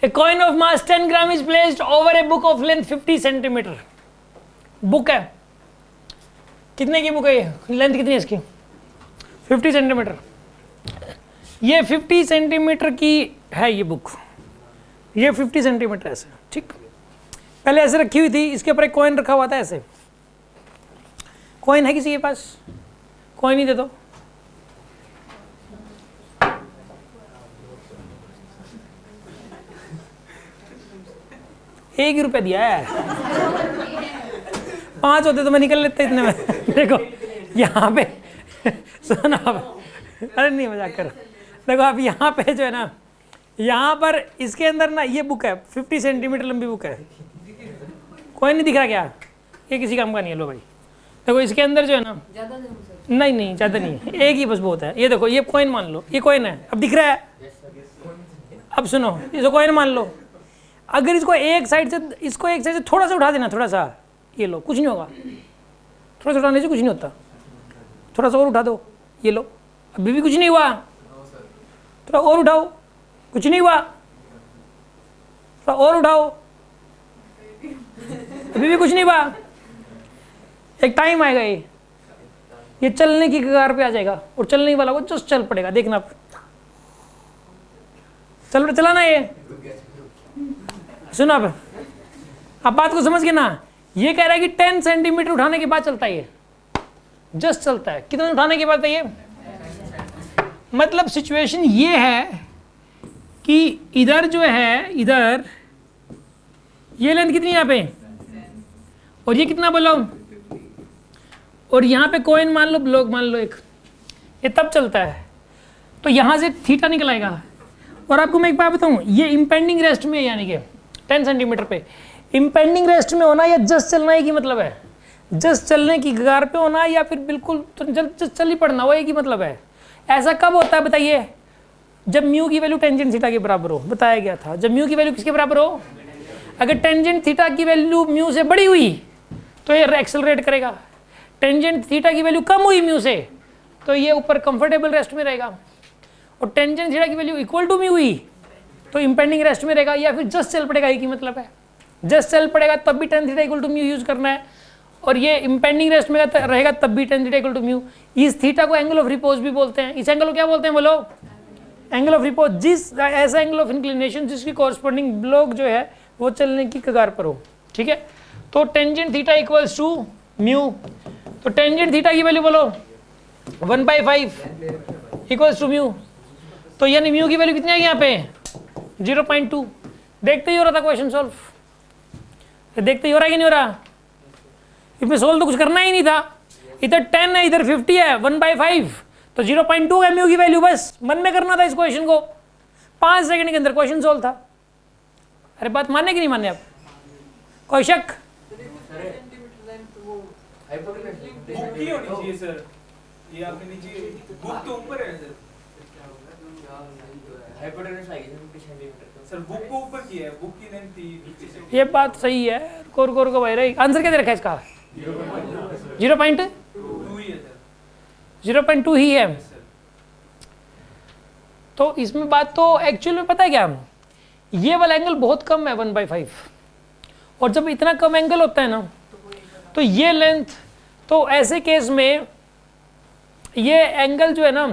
A coin of mass 10 gram is placed over a book of length 50 centimetre. Book है, कितने की book है ये, लेंथ कितनी है इसकी 50 सेंटीमीटर। ये 50 सेंटीमीटर की है ये बुक, ये 50 सेंटीमीटर ऐसे, ठीक। पहले ऐसे रखी हुई थी, इसके ऊपर एक कॉइन रखा हुआ था ऐसे। कॉइन है किसी के पास? कॉइन ही दे दो। ₹1 दिया है, 5 होते तो मैं निकल लेते इतने में। देखो यहाँ पे सुना आप, अरे नहीं मजाक करो। देखो आप यहाँ पे जो है ना, यहाँ पर इसके अंदर ना ये बुक है, 50 सेंटीमीटर लंबी बुक है। कोई नहीं दिख रहा क्या? ये किसी काम का नहीं है। लो भाई देखो इसके अंदर जो है ना, नहीं ज़्यादा नहीं है, एक ही बस बहुत है। ये देखो ये कॉइन मान लो, ये कॉइन है, अब दिख रहा है। अब सुनो, इसको कॉइन मान लो। अगर इसको एक साइड से थोड़ा सा उठा देना, थोड़ा सा, ये लो, कुछ नहीं होगा। थोड़ा सा उठाने से कुछ नहीं होता। थोड़ा सा और उठा दो, ये लो, अभी भी कुछ नहीं हुआ। थोड़ा और उठाओ, कुछ नहीं हुआ। थोड़ा और उठाओ, अभी भी कुछ नहीं हुआ। एक टाइम आएगा ये चलने की कगार पे आ जाएगा और चलने वाला को जस्ट चल पड़ेगा। देखना चला ना। ये सुनो अब बात को समझ गए ना। ये कह रहा है कि 10 सेंटीमीटर उठाने के बाद चलता है, ये जस्ट चलता है। कितने उठाने के बाद? ये मतलब सिचुएशन ये है कि इधर जो है, इधर ये लेंथ कितनी है यहाँ पे, और ये कितना बोलो, और यहाँ पे कॉइन मान लो, ब्लॉक मान लो एक, ये तब चलता है। तो यहाँ से थीटा निकल आएगा। और आपको मैं एक बात बताऊँ, ये इम्पेंडिंग रेस्ट में, यानी कि 10 सेंटीमीटर पे इम्पेंडिंग रेस्ट में होना या जस्ट चलना, एक ही मतलब है। जस्ट चलने की कगार पे होना या फिर बिल्कुल जस्ट चल ही पड़ना, वो एक ही मतलब है। ऐसा कब होता है बताइए? जब म्यू की वैल्यू टेंजेंट थीटा के बराबर हो। बताया गया था, जब म्यू की वैल्यू किसके बराबर हो? अगर टेंजेंट थीटा की वैल्यू म्यू से बड़ी हुई तो ये एक्सेलरेट करेगा। टेंजेंट थीटा की वैल्यू कम हुई म्यू से तो ये ऊपर कंफर्टेबल रेस्ट में रहेगा। और टेंजेंट थीटा की वैल्यू इक्वल टू म्यू हुई तो इंपेंडिंग रेस्ट में रहेगा, या फिर जस्ट चल पड़ेगा। एक ही मतलब है, जस्ट चल पड़ेगा तब भी tan theta equal to mu use करना है, और ये इंपेंडिंग रेस्ट में रहेगा तब भी tan theta equal to mu. इस थीटा को एंगल ऑफ रिपोज भी बोलते हैं। इस एंगल को क्या बोलते हैं बोलो? Angle of repose. जिस ऐसा एंगल ऑफ इंक्लिनेशन जिसकी कॉरस्पॉन्डिंग ब्लॉक जो है वो चलने की कगार पर हो, ठीक है। तो tangent theta equals to mu. तो टेंजेंट थीटा की वैल्यू बोलो 1/5 इक्वल्स टू म्यू। तो यानी म्यू की वैल्यू कितनी आएगी यहाँ पे? 0.2। देखते ही हो रहा था क्वेश्चन सॉल्व, देखते ही हो रहा है कि नहीं हो रहा? इसमें सोल्व तो कुछ करना ही नहीं था। इधर 10 है, इधर 50 है, 1/5 तो 0.2 है म्यू की वैल्यू। बस मन में करना था इस क्वेश्चन को, 5 सेकंड के अंदर क्वेश्चन सोल्व था। अरे बात माने कि नहीं माने? आप कोई शक? ये बात सही है। कोर को भाई रही आंसर क्या दे रखा है इसका? 0.2 ही है। तो इसमें बात तो एक्चुअल में पता है क्या, ये वाला एंगल बहुत कम है 1/5, और जब इतना कम एंगल होता है ना तो ये लेंथ, तो ऐसे केस में ये एंगल जो है ना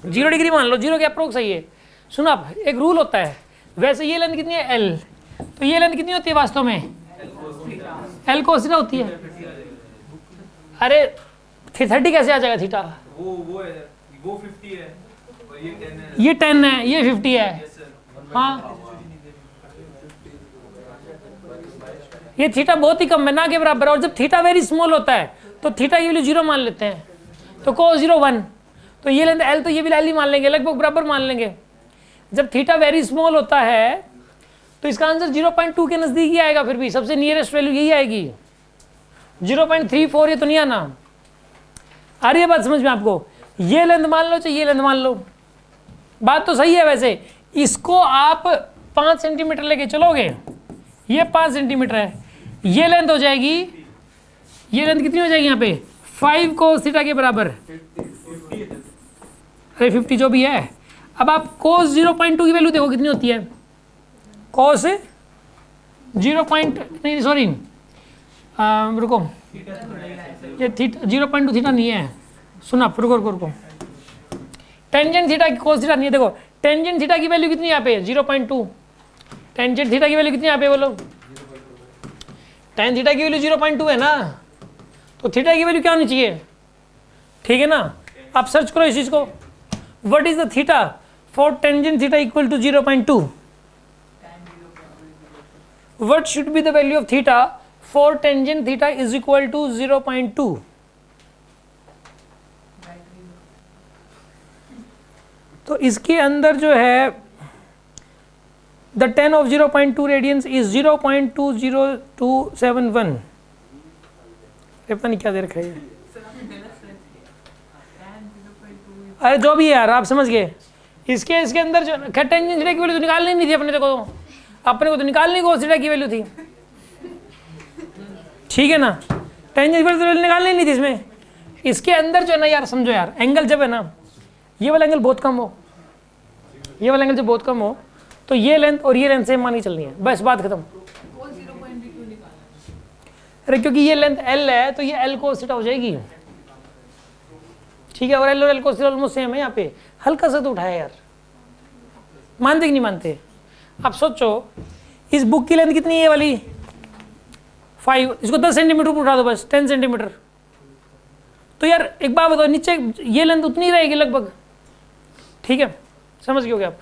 0 डिग्री मान लो, 0 के अप्रोक्स है ये। सुनो आप, एक रूल होता है। वैसे ये लेंथ कितनी है? L। तो ये लेंथ कितनी होती है वास्तव में? L cos थीटा होती है। अरे 30 कैसे आ जाएगा थीटा? वो 50 है और ये 10 है। ये 10 है, ये 50 है। हाँ, ये थीटा बहुत ही कम है, ना के बराबर। और जब थीटा वेरी स्मॉल होता है तो थीटा की वैल्यू 0 मान लेते हैं, तो cos 0 1। तो ये लेंथ L, तो ये भी L ही मान लेंगे, लगभग बराबर मान लेंगे। जब थीटा वेरी स्मॉल होता है तो इसका आंसर 0.2 के नजदीक ही आएगा। फिर भी सबसे नियरेस्ट वैल्यू यही आएगी, 0.34। ये तो नहीं आना। आ रही है बात समझ में आपको? ये लेंथ मान लो चाहे ये लेंथ मान लो, बात तो सही है। वैसे इसको आप 5 सेंटीमीटर लेके चलोगे, ये 5 सेंटीमीटर है, ये लेंथ हो जाएगी, ये लेंथ कितनी हो जाएगी यहाँ पे? 5 cos थीटा के बराबर। अरे 50 जो भी है। अब आप cos 0.2 की वैल्यू देखो कितनी होती है, कॉस 0 पॉइंट नहीं सॉरी रुको, ये थीटा 0.2 थीटा नहीं है, सुना रुको टेंजेंट थीटा की कोस थीटा नहीं है। देखो टेंजेंट थीटा की वैल्यू कितनी यहाँ पे 0.2, टेंजेंट थीटा की वैल्यू कितनी यहाँ पे बोलो, टेन थीटा की वैल्यू 0.2 है ना, तो थीटा की वैल्यू क्या होनी चाहिए, ठीक है ना। आप सर्च करो इस चीज को, what is the theta for tangent theta equal to 0.2, what should be the value of theta for tangent theta is equal to 0.2। तो इसके अंदर जो है the tan of 0.2 radians is 0.20271। पता नहीं क्या दे रखा है, अरे जो भी है यार आप समझ गए। इसके अंदर जो टेंजेंट थीटा की वैल्यू तो निकालनी नहीं थी अपने को तो निकालनी कोस थीटा की वैल्यू थी, ठीक है ना। टेंजेंट वैल्यू निकालनी नहीं थी इसमें। इसके अंदर जो है ना यार समझो यार, एंगल जब है ना, ये वाला एंगल बहुत कम हो, ये वाला एंगल जब बहुत कम हो तो ये लेंथ और ये लेंथ सेम मानी चलनी है, बस बात खत्म। अरे क्योंकि ये लेंथ L है तो ये L cos थीटा हो जाएगी, ठीक है। और L और L cos theta almost same है, यहाँ पे हल्का सा तो उठाया यार, मानते कि नहीं मानते। आप सोचो इस बुक की लेंथ कितनी है, ये वाली 5, इसको 10 सेंटीमीटर ऊपर उठा दो बस, 10 सेंटीमीटर। तो यार एक बात बताओ, नीचे ये लेंथ उतनी रहेगी लगभग, ठीक है, समझ गए आप।